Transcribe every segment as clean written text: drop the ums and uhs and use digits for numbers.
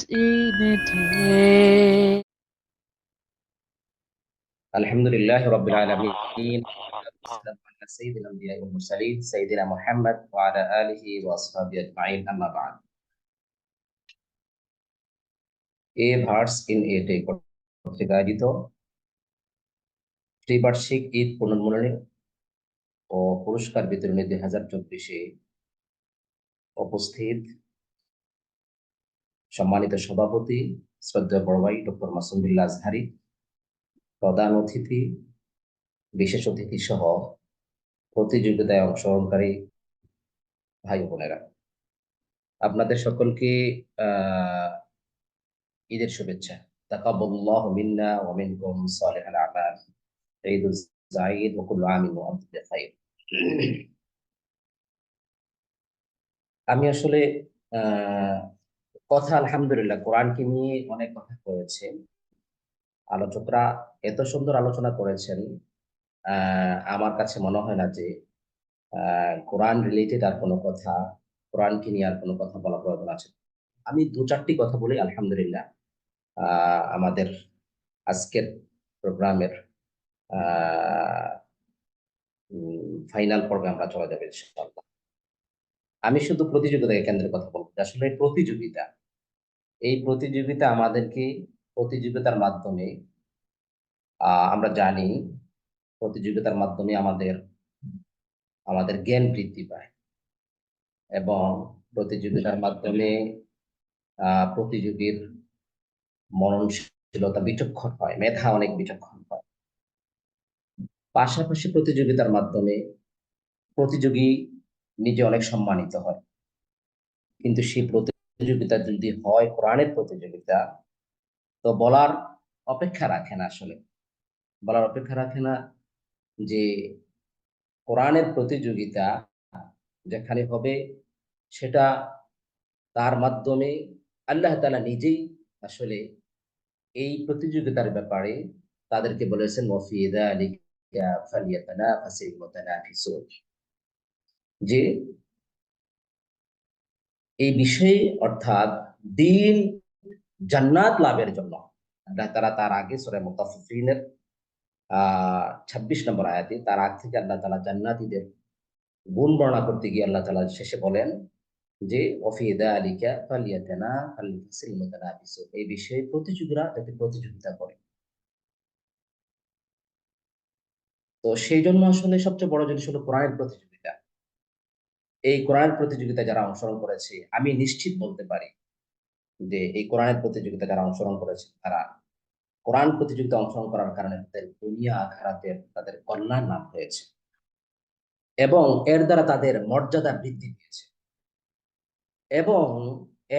in a day. আলহামদুলিল্লাহ রাব্বিল আলামিন والسلام على سيد الأنبياء والمرسلين سيدنا محمد وعلى آله وأصحابه أجمعين أما بعد a verse in a day কর্তৃক আয়োজিত ত্রিবার্ষিক ঈদ পুনর্মিলনী ও পুরস্কার বিতরণী 2024-এ উপস্থিত সম্মানিত সভাপতি শ্রদ্ধেয় বড় ভাই ডক্টর মাসুম বিল্লাহ আজহারী, প্রধান অতিথি, বিশেষ অতিথি সহ প্রতিযোগিতায় অংশগ্রহণকারী ভাই বোনেরা, আপনাদের সকলকে ঈদের শুভেচ্ছা। তাকাব্বালাল্লাহু মিন্না ওয়া মিনকুম সালিহাল আমাল। ঈদুল সাঈদ ওয়া কুল্লু আমিন ওয়া আনতুম বিখাইর। আমি আসলে কথা আলহামদুলিল্লাহ কোরআনকে নিয়ে অনেক কথা করেছে, আলোচকরা এত সুন্দর আলোচনা করেছেন, আমার কাছে মনে হয় না যে কোরআন রিলেটেড আর কোনো কথা, কোরআনকে নিয়ে আর কোনো কথা বলা প্রয়োজন আছে। আমি দু চারটি কথা বলি আলহামদুলিল্লাহ। আমাদের আজকের প্রোগ্রামের ফাইনাল পর্বে আমরা চলে যাবে ইনশাআল্লাহ। আমি শুধু প্রতিযোগিতাকে কেন্দ্রের কথা বলবো। আসলে এই প্রতিযোগিতা আমাদেরকে প্রতিযোগিতার মাধ্যমে আমরা জানি প্রতিযোগিতার মাধ্যমে আমাদের জ্ঞান বৃদ্ধি পায় এবং প্রতিযোগিতার মাধ্যমে প্রতিযোগীর মননশীলতা বিচক্ষণ হয়, মেধা অনেক বিচক্ষণ হয়। পাশাপাশি প্রতিযোগিতার মাধ্যমে প্রতিযোগী নিজে অনেক সম্মানিত হয়। কিন্তু সেই প্রতিযোগিতা যদি হয় কোরআনের প্রতিযোগিতা, তো বলার অপেক্ষা রাখে না। আসলে বলার অপেক্ষা রাখে না যে কোরআনের প্রতিযোগিতা যেখানে হবে সেটা তার মাধ্যমে আল্লাহ তাআলা নিজেই আসলে এই প্রতিযোগিতার ব্যাপারে তাদেরকে বলেছেন ওয়াফি যালিকা ফালিয়াতানাফাসিল মুতানাফিসুন, যে এই বিষয়ে অর্থাৎ দিন জান্নাত লাভের জন্য আল্লাহ তাআলা তার আগে সূরা মুতাফফিফিনের 26 নম্বর আয়াতে, তার আগ থেকে আল্লাহ তাআলা জান্নাতীদের গুণ বর্ণনা করতে গিয়ে আল্লাহ তাআলা শেষে বলেন যে ওয়াফি যালিকা ফালিয়াতানাফাসিল মুতানাফিসুন, এই বিষয়ে প্রতিযোগীরা যাতে প্রতিযোগিতা করে। তো সেই জন্য আসলে সবচেয়ে বড় জিনিস হলো কোরআনের প্রতিযোগিতা। এই কোরআনের প্রতিযোগিতা যারা অংশগ্রহণ করেছে, আমি নিশ্চিত বলতে পারি যে এই কোরআনের প্রতিযোগিতা যারা অংশগ্রহণ করেছে তারা কোরআন প্রতিযোগিতা অংশগ্রহণ করার কারণে তাদের দুনিয়া আখিরাতের তাদের কল্যাণ লাভ হয়েছে এবং এর দ্বারা তাদের মর্যাদা বৃদ্ধি পেয়েছে এবং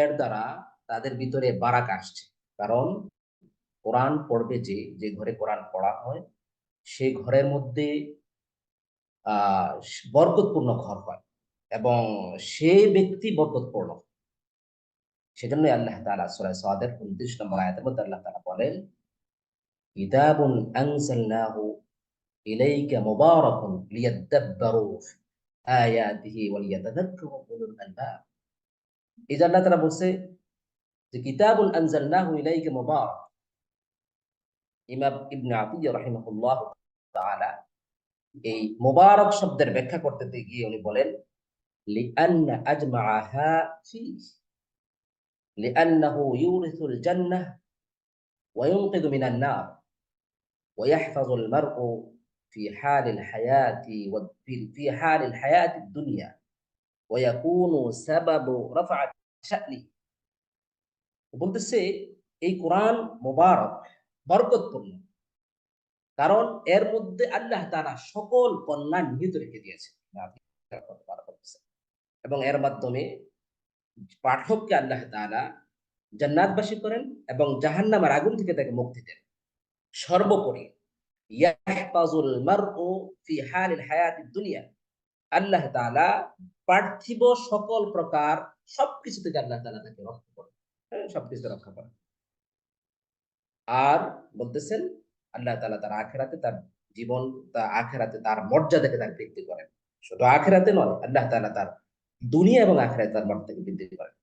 এর দ্বারা তাদের ভিতরে বারাক আসছে। কারণ কোরআন পড়বে যে ঘরে কোরআন পড়া হয় সেই ঘরের মধ্যে আহ বরকতপূর্ণ ঘর হয় এবং সে ব্যক্তি বরকতপূর্ণ। সেজন্য আল্লাহ তাআলা সূরা সাদের 29 নম্বর আয়াতের মধ্যে আল্লাহ তাআলা বলেন কিতাবুন আনজালনাহু ইলাইকা মুবারাকুন লিয়াদাব্বারু আয়াতিহি ওয়া লিয়াতাযাক্কারু উলুল আলবাব। এই যে আল্লাহ তাআলা বলছে যে কিতাবুন আনজালনাহু ইলাইকা মুবারাক, ইমাম ইবনে আতিয়্যা রাহিমাহুল্লাহ তাআলা এই মুবারক শব্দের ব্যাখ্যা করতে গিয়ে উনি বলেন লিআন্না আজমাআহা ফীহি লিআন্নাহু ইউরিসুল জান্নাহ ওয়া ইউনকিযু মিনান নার ওয়া ইয়াহফাযুল মার'ু في حال الحياة في حال الحياة الدنيا ويكون سبب رفع شأنه। বলতেছে এই কোরআন মুবারক, বরকতপূর্ণ, কারণ এর মধ্যে আল্লাহ তাআলা সকল কল্যাণ নিহিত রেখে দিয়েছেন এবং এর মাধ্যমে পাঠককে আল্লাহ তাআলা জান্নাতবাসী করেন এবং জাহান্নামের আগুন থেকে তাকে মুক্তি দেন। সর্বোপরি ইয়াহফাজুল মার'ু ফি হালিল হায়াতিদ দুনিয়া, আল্লাহ তাআলা পার্থিব সকল প্রকার সবকিছু থেকে আল্লাহ তাআলা তাকে রক্ষা করেন, সবকিছু রক্ষা করেন। আর বলতেছেন আল্লাহ তাআলা তার আখিরাতে তার জীবন, তার আখিরাতে তার মর্যাদাকে তার বৃদ্ধি করেন। শুধু আখিরাতে নয়, আল্লাহ তাআলা তার দুনিয়া এবং আখিরাতে তার মর্যাদাকে বৃদ্ধি করেন।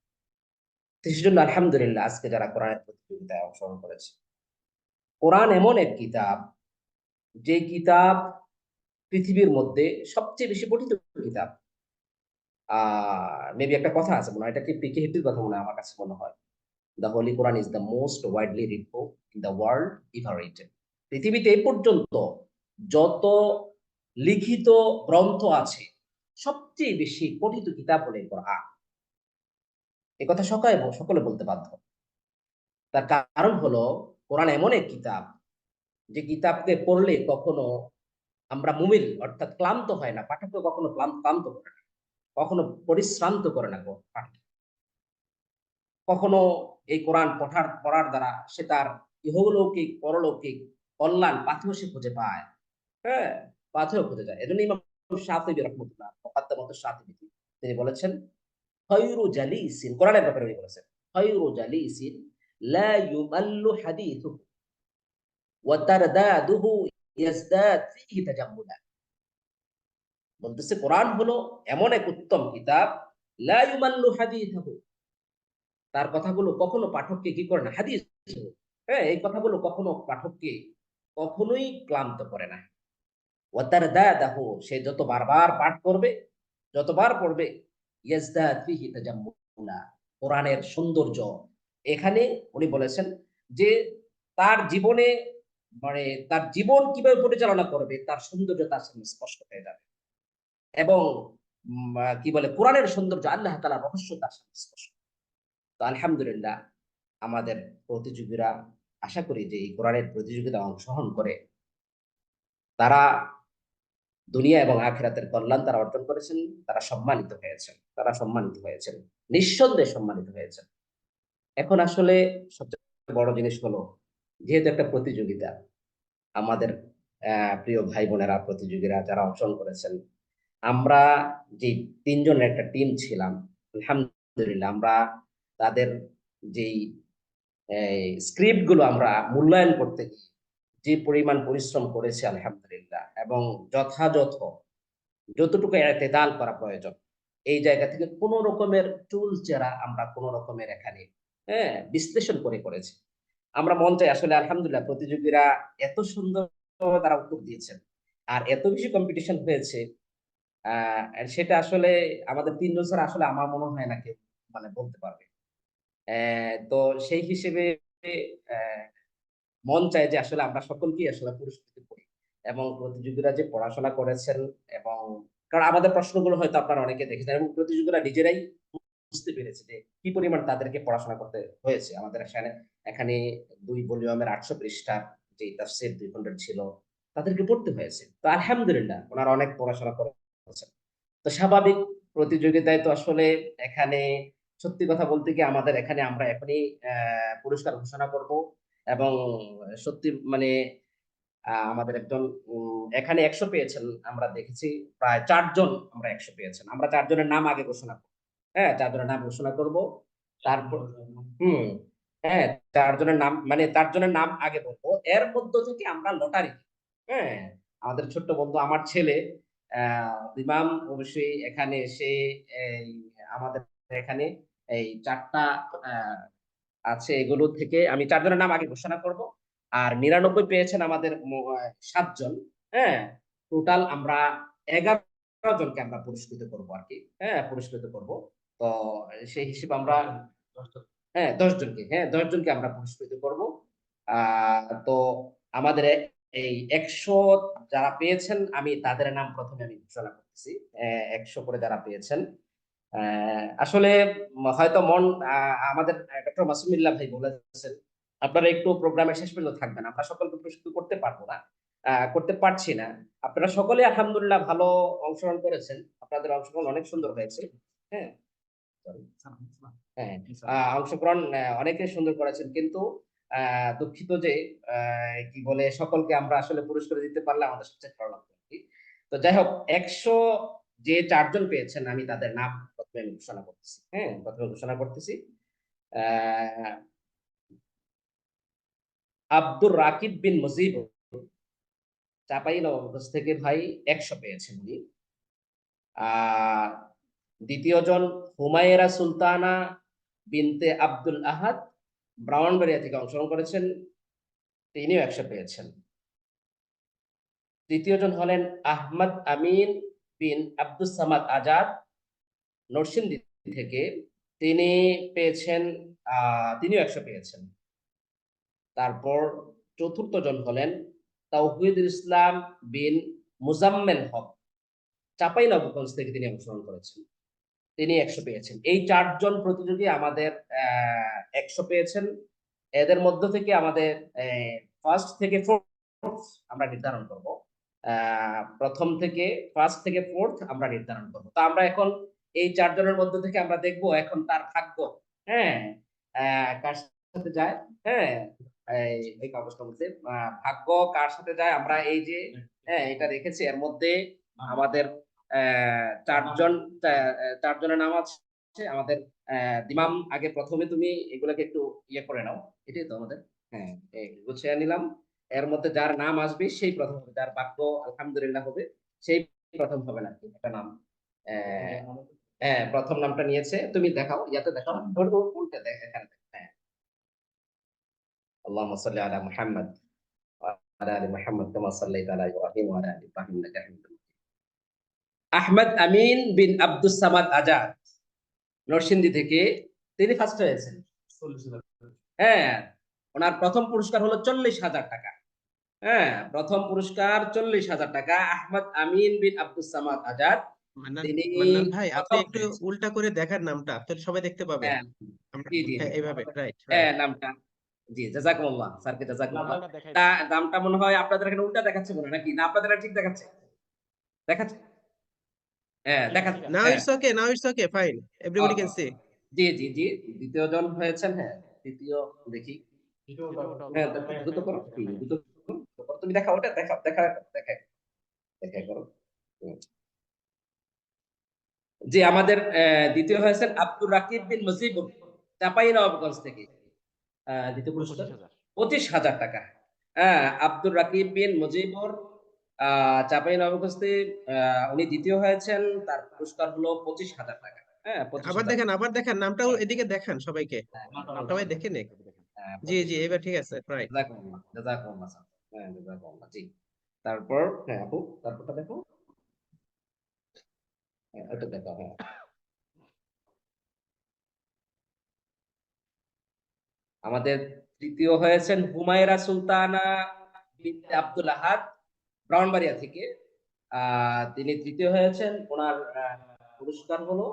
সেজন্য আলহামদুলিল্লাহ আজকে যারা কোরআনের প্রতিযোগিতায় অংশগ্রহণ করেছে। কোরআন এমন এক কিতাব, যে কিতাব পৃথিবীর মধ্যে সবচেয়ে বেশি পঠিত কিতাব। মেবি একটা কথা আছে মনে হয়, এটা কি পিকে হিট্টির কথা মনে হয়, আমার কাছে মনে হয় the Holi Quran is the most widely read book in the world ever written. পৃথিবীতে এই পর্যন্ত যত লিখিত গ্রন্থ আছে, সবচেয়ে বেশি পঠিত কিতাব হলো এই কোরআন। এ কথা সকলে সকলে বলতে বাধ্য। তার কারণ হলো কোরআন এমন এক কিতাব, যে কিতাবকে পড়লে কখনো আমরা মুমিল অর্থাৎ ক্লান্ত হয় না, পাঠককে কখনো ক্লান্ত করে না, কখনো পরিশ্রান্ত করে না পাঠক। কখনো এই কোরআন পড়ার দ্বারা সে তার ইহলৌকিক পরলৌকিক কল্যাণ পাথেয় সে খুঁজে পায়। হ্যাঁ, পাথেয় খুঁজে যায়। এজন্য ইমাম শাফিঈ রাহমাতুল্লাহ মুকাদ্দামাত শাফিঈ তিনি বলেছেন, খায়রু জালিসিন, কোরআনের ব্যাপারে উনি বলেছেন, খায়রু জালিসিন লা ইউমাল্লু হাদিথুহু ওয়া তারদাদুহু ইয়াজদাদ ফীহি তাজাম্মুলা। বলতেছে কোরআন হলো এমন এক উত্তম কিতাব, লা ইউমাল্লু হাদিথুহু, তার কথাগুলো কখনো পাঠককে কি করে না, হাদিস, হ্যাঁ, এই কথাগুলো কখনো পাঠককে কখনোই ক্লান্ত করে না। ওয়াতারদাদাহু, সে যত বারবার পাঠ করবে, যতবার পড়বে, ইয়াজদাদ ফিহি তাজাম্মুলা, কোরআনের সৌন্দর্য এখানে উনি বলেছেন যে তার জীবনে, মানে তার জীবন কিভাবে পরিচালনা করবে তার সৌন্দর্য তার সামনে স্পষ্ট হয়ে যাবে। এবং কি বলে, কোরআনের সৌন্দর্য, আল্লাহ তাআলার রহস্য তার সামনে স্পষ্ট। তো আলহামদুলিল্লাহ আমাদের প্রতিযোগীরা, আশা করি যে এই কোরআনের প্রতিযোগিতায় অংশগ্রহণ করে তারা দুনিয়া এবং আখিরাতের কল্যাণ তারা অর্জন করেছেন, তারা সম্মানিত হয়েছেন, তারা সম্মানিত হয়েছেন, নিঃসন্দেহে সম্মানিত হয়েছেন। এখন আসলে সবচেয়ে বড় জিনিস হলো, যেহেতু একটা প্রতিযোগিতা, আমাদের প্রিয় ভাই বোনেরা প্রতিযোগীরা যারা অংশগ্রহণ করেছেন, আমরা যে তিনজনের একটা টিম ছিলাম, আলহামদুলিল্লাহ আমরা তাদের যেই স্ক্রিপ্ট গুলো আমরা মূল্যায়ন করতে গিয়ে যে পরিমাণ পরিশ্রম করেছে আলহামদুলিল্লাহ, এবং যথাযথ যতটুকু এতেদাল করা প্রয়োজন, এই জায়গা থেকে কোন রকমের চুল চেরা আমরা কোন রকমের এখানে, হ্যাঁ, বিশ্লেষণ করে করেছি। আমরা মন চাই আসলে আলহামদুলিল্লাহ প্রতিযোগীরা এত সুন্দর তারা উত্তর দিয়েছেন, আর এত বেশি কম্পিটিশন হয়েছে, সেটা আসলে আমাদের তিনজন ছাড়া আসলে আমার মনে হয় না কেউ মানে বলতে পারবে। তো সেই হিসেবে আহ, মন চায় যে আসলে আমরা সকলকেই আসলে পুরস্কৃত করি, এবং প্রতিযোগীরা যে পড়াশোনা করেছেন, এবং কারণ আমাদের প্রশ্নগুলো হয়তো আপনারা অনেকে দেখেছেন, এবং প্রতিযোগীরা নিজেরাই বুঝতে পেরেছে যে কি পরিমাণ তাদেরকে পড়াশোনা করতে হয়েছে। আমাদের এখানে এখানে 2 ভলিউমের 800 পৃষ্ঠার যে তাফসীর 2 খণ্ডের ছিল, তাদেরকে পড়তে হয়েছে। তো আলহামদুলিল্লাহ ওনারা অনেক পড়াশোনা করেছেন। তো স্বাভাবিক প্রতিযোগিতায় তো আসলে এখানে সত্যি কথা বলতে কি আমাদের এখানে আমরা এখনই পুরস্কার ঘোষণা করব, এবং সত্যি মানে আমাদের একজন এখানে 100 পেয়েছেন, আমরা দেখেছি প্রায় 4 জন, আমরা 100 পেয়েছেন, আমরা 4 জনের নাম আগে ঘোষণা করবো। হ্যাঁ, 4 জনের নাম ঘোষণা করব, তারপর হুম, হ্যাঁ, 4 জনের নাম, মানে 4 জনের নাম আগে বলবো, এর মধ্য থেকে আমরা লটারি, হ্যাঁ, আমাদের ছোট্ট বন্ধু আমার ছেলে ইমাম অবশ্যই এখানে এসে এই আমাদের এখানে এই 4টা আছে, এগুলো থেকে আমি 4 জনের নাম আগে ঘোষণা করব। আর 99 পেয়েছেন আমাদের 7 জন। হ্যাঁ, টোটাল আমরা 11 জনকে আমরা পুরস্কৃত করব আর কি, হ্যাঁ, পুরস্কৃত করব। তো সেই হিসেবে আমরা, হ্যাঁ, 10 জনকে, হ্যাঁ, 10 জনকে আমরা পুরস্কৃত করব। তো আমাদের এই 100 যারা পেয়েছেন, আমি তাদের নাম প্রথমে আমি ঘোষণা করতেছি। 100 করে যারা পেয়েছেন, আসলে হয়তো আমাদের ডক্টর মাসুমিল্লাহ ভাই বলেছেন আপনারা একটু প্রোগ্রামের শেষ পর্যন্ত থাকবেন, আমরা সকলকে পুরস্কৃত করতে পারবো না, করতে পারছি না। আপনারা সকলে আলহামদুলিল্লাহ ভালো অংশগ্রহণ করেছেন, আপনাদের অংশগ্রহণ অনেক সুন্দর হয়েছে। হ্যাঁ, sorry, হ্যাঁ, অংশগ্রহণ অনেকে সুন্দর করেছেন, কিন্তু দুঃখিত যে কি বলে সকলকে আমরা আসলে পুরস্কার দিতে পারলে আমাদের সবচেয়ে ভালো লাগতো আর কি। তো যাই হোক, 100 যে 4 জন পেয়েছেন আমি তাদের নাম প্রথমে আমি ঘোষণা করতেছি, হ্যাঁ, প্রথমে ঘোষণা করতেছি। আহ আব্দুর রাকিব বিন মুজিব চাঁপাইনবাবগঞ্জ থেকে ভাই 100 পেয়েছেন উনি। আহ দ্বিতীয় জন হুমায়রা সুলতানা বিনতে আব্দুল আহাদ ব্রাহ্মণবাড়িয়া থেকে অংশগ্রহণ করেছেন, তিনিও 100 পেয়েছেন। তৃতীয়জন হলেন আহমদ আমিন বিন আব্দুস সামাদ আজাদ নরসিংদী থেকে, তিনি পেয়েছেন তিনিও 100 পেয়েছেন। তারপর চতুর্থ জন হলেন তাওহিদুল ইসলাম বিন মুজাম্মেল হক, চাঁপাইনবাবগঞ্জ থেকে তিনি অংশগ্রহণ করেছেন, তিনি 100 পেয়েছেন। এই 4 জন প্রতিযোগী আমাদের 100 পেয়েছেন। এদের মধ্য থেকে আমাদের ফার্স্ট থেকে ফোর্থ আমরা নির্ধারণ করব। প্রথম থেকে ফার্স্ট থেকে ফোর্থ আমরা নির্ধারণ করব। তো আমরা এখন এই 4 জনের মধ্য থেকে আমরা দেখব এখন তার ভাগ্য, হ্যাঁ, কার সাথে যায়, হ্যাঁ, এই কাগজটার মধ্যে ভাগ্য কার সাথে যায় আমরা এই যে, হ্যাঁ, এটা রেখেছি। এর মধ্যে আমাদের 4 জনের নাম আছে আমাদের। দিমাম, আগে প্রথমে তুমি এগুলোকে একটু ইয়ে করে নাও, এটাই তো আমাদের, হ্যাঁ, গুছিয়ে নিলাম। এর মধ্যে যার নাম আসবে সেই প্রথম হবে, যার ভাগ্য আলহামদুলিল্লাহ হবে সেই প্রথম হবে না একটা নাম। হ্যাঁ, প্রথম নামটা নিয়েছে, তুমি দেখাও, ইয়াতে দেখাও, উল্টে দেখ, এখানে দেখ, হ্যাঁ। আল্লাহুম্মা সাল্লি আলা মুহাম্মদ ওয়া আলা আলি মুহাম্মদ কামা সাল্লাইতা আলা ইব্রাহিম ওয়া আলা আলি ইব্রাহিম ইন্নাকা হামিদুম মাজিদ। আহমদ আমিন বিন আব্দুস সামাদ আজাদ নরসিংদী থেকে, তিনি ফার্স্ট হয়েছেন। হ্যাঁ, ওনার প্রথম পুরস্কার হলো 40,000 টাকা। হ্যাঁ, প্রথম পুরস্কার 40,000 টাকা। আহমদ আমিন বিন আব্দুস সামাদ আজাদ, তিনি মান্নান ভাই, আপনি প্রথম একটু হয়েছেন। উল্টা করে দেখার নামটা, তাহলে সবাই দেখতে পাবে। হ্যাঁ, আমরা জি জি জি, হ্যাঁ, এইভাবে, রাইট হ্যাঁ, রাইট। নামটা, জি, জাযাকুমুল্লাহ, স্যারকে জাযাকুমুল্লাহ। নামটা দেখাই তা দাও। নামটা মনে হয় আপনাদের এখানে উল্টা দেখাচ্ছে মনে হয়, নাকি না আপনাদের এখানে ঠিক দেখাচ্ছে? দেখাচ্ছে, হ্যাঁ, ঠিক দেখা, ঠিক আছে। নাও হ্যাঁ, it's okay, now it's okay, fine, everybody can see. জি জি জি, দ্বিতীয় জন হয়েছেন, হ্যাঁ, তৃতীয়, দেখি, ভিডিওটাও হ্যাঁ, দ্রুত দেখাই করো, দেখাই দ্রুত করো, তুমি দেখাও, ওটা দেখাও, দেখা করো। হুম। জি, আমাদের দ্বিতীয় হয়েছেন আব্দুর রাকিব বিন মুজিবুর, চাঁপাইনবাবগঞ্জ থেকে, দ্বিতীয় পুরস্কার 25,000। 25,000 টাকা। হ্যাঁ, আব্দুর রাকিব বিন মুজিবুর, চাঁপাইনবাবগঞ্জ থেকে, উনি দ্বিতীয় হয়েছেন, তার পুরস্কার হলো 25,000 টাকা। হ্যাঁ, আবার 25,000 দেখেন, টাকা। আবার দেখেন, নামটাও এদিকে দেখান সবাইকে, নামটা সবাই দেখেন, দেখে নিক। দেখেন। জি জি, 25,000। এবার ঠিক আছে, রাইট। জাযাকুমুল্লাহ, জাযাকুমুল্লাহ স্যার। হ্যাঁ, জাযাকুমুল্লাহ, জি। তারপর, হ্যাঁ আপু, তারপরটা দেখো, হ্যাঁ, ওটা দেখো, হ্যাঁ। আমাদের তৃতীয় হয়েছেন হুমায়রা সুলতানা বিনতে আব্দুল আহাদ ব্রাহ্মণবাড়িয়া থেকে, তিনি তৃতীয় হয়েছেন। ওনার পুরস্কার হলো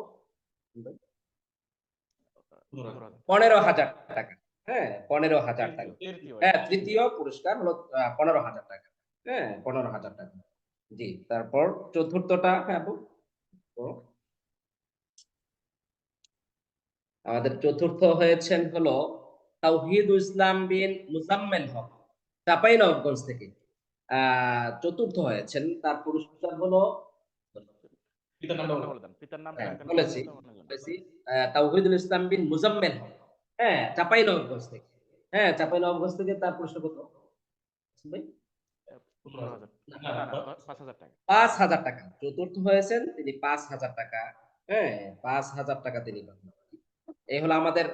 15,000। 15,000 টাকা। হ্যাঁ, 15,000 টাকা। তৃতীয় হ্যাঁ, এটা। তৃতীয় পুরস্কার হলো 15,000 টাকা। হ্যাঁ, 15,000 টাকা। জি, তারপর চতুর্থটা, হ্যাঁ আপু, তো আমাদের চতুর্থ হয়েছেন হলো তাওহিদুল ইসলাম বিন মুজাম্মেল হক, চাঁপাইনবাবগঞ্জ থেকে, চতুর্থ হয়েছেন। তার পুরস্কার হলো, পিতার নামটা বলে দেন। পিতার নামটা হ্যাঁ মেনশন করে বলেছি, দেন তো অন্যজন। তাওহিদুল ইসলাম বিন মুজাম্মেল হক, হ্যাঁ, চাঁপাইনবাবগঞ্জ থেকে, হ্যাঁ, চাঁপাইনবাবগঞ্জ থেকে। তার পুরস্কার কত ভাই? 15,000। না না 5,000 টাকা। 5,000 টাকা। চতুর্থ হয়েছেন তিনি, 5,000 টাকা। হ্যাঁ, 5,000 টাকা তিনি পাবেন। এই হলো আমাদের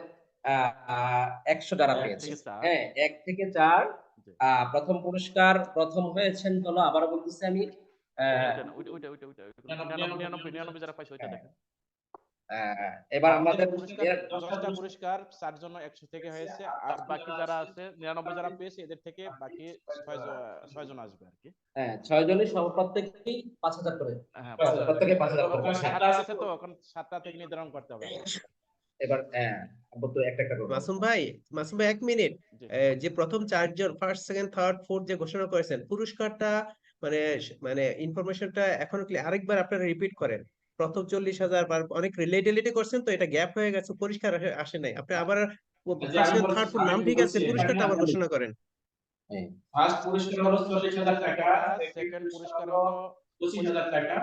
100 যারা 1 পেয়েছে। থেকে 4। হ্যাঁ, 1 থেকে 4। জি। প্রথম পুরস্কার প্রথম হয়েছেন হলো, আবারও বলতেছি আমি, ওইটা না, ওইটা। 99 যারা পাইছে ওইটা হ্যাঁ, দেখেন। এবার আমাদের আমাদের পুরস্কার 10টা পুরস্কার 4 জন 100 থেকে হয়েছে, আর বাকি যারা আছে 99 যারা পেয়েছে এদের থেকে বাকি 6 জন আসবে আর কি। 6 জনই প্রত্যেকেই 5,000 করে, হ্যাঁ 5,000 প্রত্যেকে 5,000 করে। ওখানে 7টা আছে তো এখন 7টা থেকে নির্ধারণ করতে হবে আমাদের। এবার আব্বু তো একটা একটা করবো। মাসুম ভাই, মাসুম ভাই, 1 মিনিট। জি। যে প্রথম 4 জন, ফার্স্ট সেকেন্ড থার্ড ফোর্থ যে ঘোষণা করেছেন, পুরস্কারটা মানে মানে ইনফরমেশনটা এখন আরেকবার আপনারা রিপিট করেন। প্রথম 40,000 অনেক রিলেটিভিটি করছেন, তো এটা গ্যাপ হয়ে গেছে, পরিষ্কার আসে নাই। আপনি আবার ফার্স্ট সেকেন্ড থার্ড ফোর্থ নাম ঠিক আছে, পুরস্কারটা আবার ঘোষণা করেন। হ্যাঁ, ফার্স্ট পুরস্কার হলো 40,000 টাকা, সেকেন্ড পুরস্কার হলো 25,000 টাকা,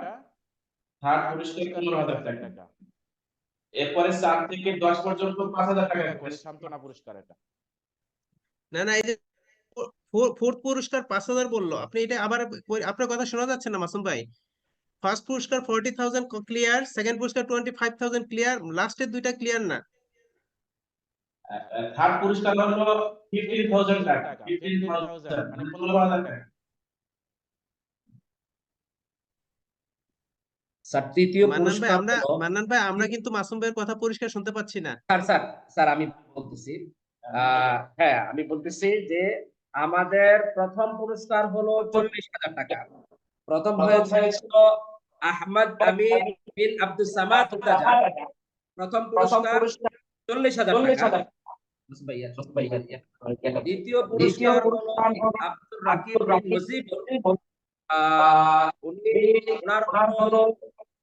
থার্ড পুরস্কার 15,000 টাকা। এরপরে 4 থেকে 10 পর্যন্ত 5,000 টাকা করে সান্ত্বনা পুরস্কার এটা। না না, এই যে ফোর্থ পুরস্কার 5,000 বললো, আপনি এটা আবার আপনার কথা শোনা যাচ্ছে না মাসুম ভাই। ফার্স্ট পুরস্কার 40,000 ক্লিয়ার, সেকেন্ড পুরস্কার 25,000 ক্লিয়ার, লাস্টের দুইটা ক্লিয়ার না। থার্ড পুরস্কার হলো 15,000 টাকা, 15,000 মানে 15,000 টাকা। স্যার তৃতীয় মান্নান ভাই পুরস্কার আমরা হলো, মান্নান ভাই আমরা কিন্তু মাসুম ভাইয়ের কথা পরিষ্কার শুনতে পাচ্ছি না। স্যার স্যার স্যার আমি বলতেছি, হ্যাঁ আমি বলতেছি যে আমাদের প্রথম পুরস্কার হলো 40,000 টাকা। প্রথম হয়েছিল আহমদ আমির বিন আব্দুস সামাদ উদ্দাজার। প্রথম পুরস্কার 40,000 টাকা। ভাইয়া, দ্বিতীয় পুরস্কার হলো আব্দুর রাকিব বিন মুজিবুর, উনি ওনার হলো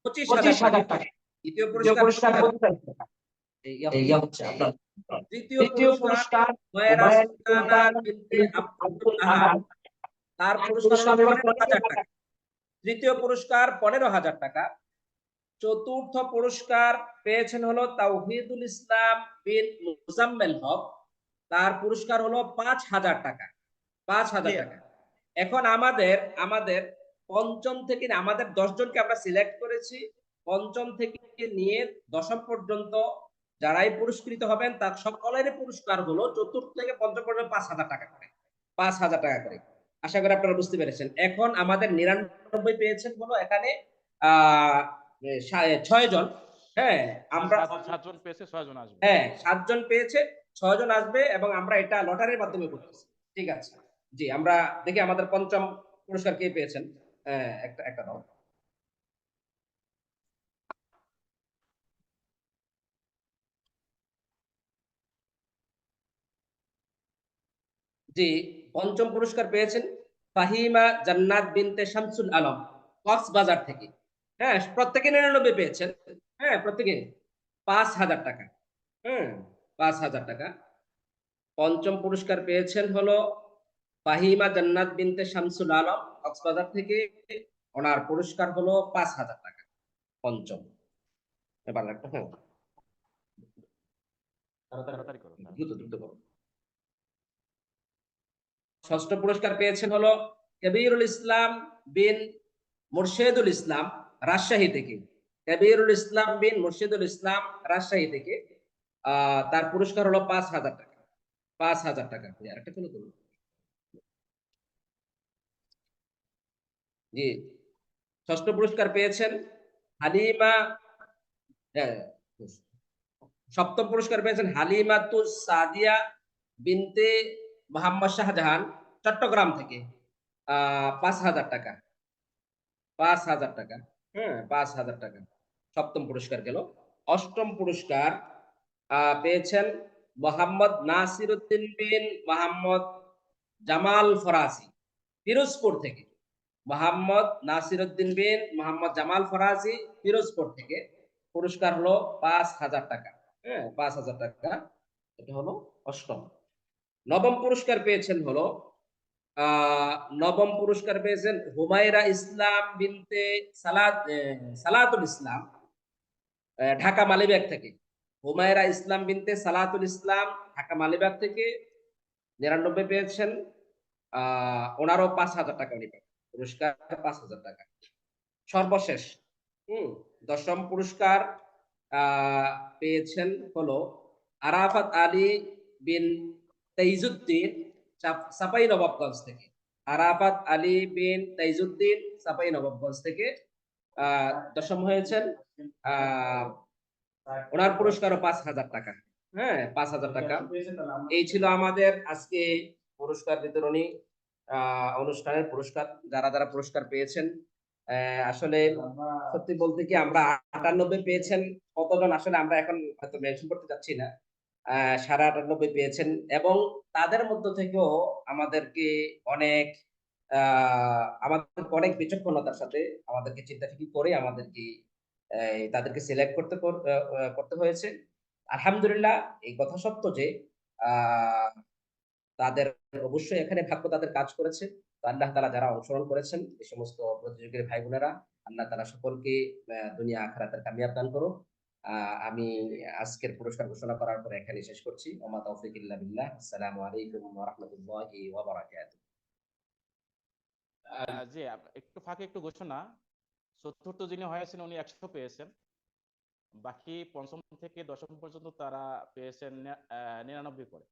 25,000 টাকা। দ্বিতীয় পুরস্কার 25,000 টাকা। এই হচ্ছে আপনার। তৃতীয় পুরস্কার হুমায়রা সুলতানা বিনতে আব্দুল আহাদ, তার পুরস্কার হলো 15,000 টাকা। তৃতীয় পুরস্কার 15,000 টাকা। চতুর্থ পুরস্কার পেয়েছেন হলো তাওহিদুল ইসলাম বিন মুজাম্মেল হক, তার পুরস্কার হলো 5,000 টাকা। 5,000 ক্লিয়ার। টাকা। এখন আমাদের আমাদের পঞ্চম থেকে আমাদের 10 জনকে আমরা সিলেক্ট করেছি। পঞ্চম থেকে নিয়ে দশম পর্যন্ত যারাই পুরস্কৃত হবেন তার সকলের পুরস্কার হলো চতুর্থ থেকে পঞ্চম পর্যন্ত 5,000 টাকা করে। 5,000 টাকা করে। আশা করি আপনারা বুঝতে পেরেছেন। এখন আমাদের 99 পেয়েছেন হলো এখানে আহ 6 জন। হ্যাঁ আমরা 7 জন পেয়েছে, 6 জন আসবে। হ্যাঁ 7 জন পেয়েছে, 6 জন আসবে এবং আমরা এটা লটারির মাধ্যমে করতেছি। ঠিক আছে, জি আমরা দেখি আমাদের পঞ্চম পুরস্কার কে পেয়েছেন। একটা একটা দাও। জি, পঞ্চম পুরস্কার পেয়েছেন ফাহিমা জান্নাত বিনতে শামসুল আলম, কক্সবাজার থেকে। হ্যাঁ প্রত্যেকে 99 পেয়েছেন। হ্যাঁ প্রত্যেকে 5,000 টাকা। হ্যাঁ 5,000 টাকা। পঞ্চম পুরস্কার পেয়েছেন হলো ফাহিমা জান্নাত বিনতে শামসুল আলম, কক্সবাজার থেকে। ওনার পুরস্কার হলো 5,000 টাকা। পঞ্চম। এবার একটা, হ্যাঁ তাড়াতাড়ি করো। দ্রুত দ্রুত করো। ষষ্ঠ পুরস্কার পেয়েছেন হলো কবিরুল ইসলাম বিন মুর্শেদুল ইসলাম, রাজশাহী থেকে। কবিরুল ইসলাম বিন মুর্শেদুল ইসলাম, রাজশাহী থেকে। তার পুরস্কার হলো 5,000 টাকা। 5,000 টাকা। আরেকটা কোনো করুন। জি, ষষ্ঠ পুরস্কার পেয়েছেন হালিমা, হ্যাঁ, সপ্তম পুরস্কার পেয়েছেন হালিমাতুস সাদিয়া বিনতে মোহাম্মদ শাহজাহান, চট্টগ্রাম থেকে। 5,000 টাকা। 5,000 টাকা। হ্যাঁ 5,000 টাকা। সপ্তম পুরস্কার গেল। অষ্টম পুরস্কার পেয়েছেন মোহাম্মদ নাসির উদ্দিন বিন মোহাম্মদ জামাল ফরাজি, পিরোজপুর থেকে। মোহাম্মদ নাসির উদ্দিন বিন মোহাম্মদ জামাল ফরাজি, পিরোজপুর থেকে। পুরস্কার হলো 5,000 টাকা। হ্যাঁ 5,000 টাকা। এটা হলো অষ্টম। নবম পুরস্কার পেয়েছেন হলো নবম পুরস্কার পেয়েছেন হুমায়রা ইসলাম বিনতে সালাতুল ইসলাম, ঢাকা মালিবাগ থেকে। হুমায়রা ইসলাম বিনতে সালাতুল ইসলাম, ঢাকা মালিবাগ থেকে 99 পেয়েছেন। ওনারও 5,000 টাকা উনি পাবেন। পুরস্কার 5,000 টাকা। সর্বশেষ দশম পুরস্কার পেয়েছেন হলো আরাফাত আলী বিন তাইজুদ্দিন, চাপাই নবাবগঞ্জ থেকে। আরাফাত আলী বিন তাইজুদ্দিন, চাপাই নবাবগঞ্জ থেকে দশম হয়েছেন। ওনার পুরস্কারও 5,000 টাকা। হ্যাঁ 5,000 টাকা। এই ছিল আমাদের আজকে পুরস্কার বিতরণী অনুষ্ঠানের পুরস্কার, যারা যারা পুরস্কার পেয়েছেন। আসলে সত্যি বলতে কি আমরা 98 পেয়েছেন কতজন আসলে আমরা এখন হয়তো মেনশন করতে যাচ্ছি না। 98.5 পেয়েছেন এবং তাদের মধ্য থেকেও আমাদেরকে অনেক আমাদের অনেক বিচক্ষণতার সাথে আমাদেরকে চিন্তা ঠিকই করে আমাদেরকে তাদেরকে সিলেক্ট করতে হয়েছে। আলহামদুলিল্লাহ, এই কথা সত্য যে আহ তাদের অবশ্যই এখানে ভাগ্য তাদের কাজ করেছে। তো আল্লাহ তাআলা যারা অংশগ্রহণ করেছেন এই সমস্ত প্রতিযোগীর ভাই বোনেরা, আল্লাহ তাআলা সকলকে দুনিয়া আখিরাতের কামিয়াব দান করুন। আমি আজকের পুরস্কার ঘোষণা করার পরে এখানে শেষ করছি। ওমা তৌফিক ইল্লা বিল্লাহ। আসসালামু আলাইকুম ওয়া রাহমাতুল্লাহি ওয়া বারাকাতুহু। জি, একটু ফাঁকে একটু ঘোষণা। চতুর্থ যিনি হয়েছেন উনি 100 পেয়েছেন। বাকি পঞ্চম থেকে দশম পর্যন্ত তারা পেয়েছেন 99 করে।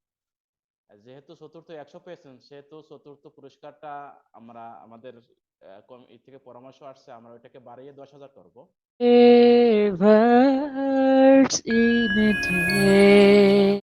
যেহেতু চতুর্থ 100 পেয়েছেন, সেহেতু চতুর্থ পুরস্কারটা আমরা আমাদের ই থেকে পরামর্শ আসছে, আমরা ওইটাকে বাড়িয়ে 10,000 করবো। Rivers in a day.